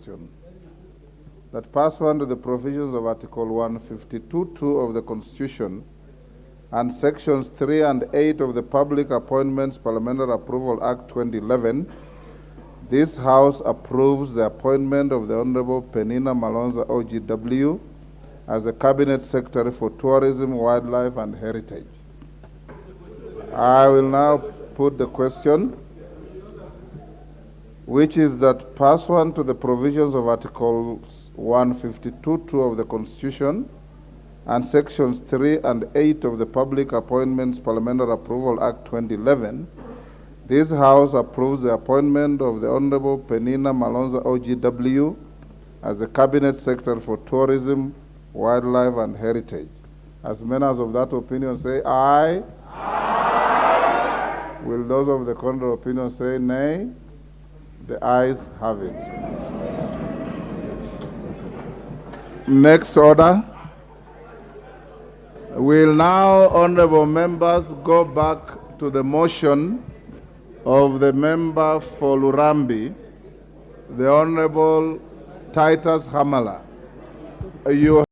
question. That pursuant to the provisions of Article 152(2) of the Constitution and Sections 3 and 8 of the Public Appointments Parliamentary Approval Act 2011, this House approves the appointment of the Honorable Peninah Malonza OGW as the Cabinet Secretary for Tourism, Wildlife and Heritage. I will now put the question, which is that pursuant to the provisions of Articles 152(2) of the Constitution and Sections 3 and 8 of the Public Appointments Parliamentary Approval Act 2011, this House approves the appointment of the Honorable Peninah Malonza OGW as the Cabinet Secretary for Tourism, Wildlife and Heritage. As members of that opinion say aye. Aye. Will those of the contrary opinion say nay? The ayes have it. Next order. Will now, honorable members, go back to the motion of the member for Lurambi, the Honorable Titus Hamala. You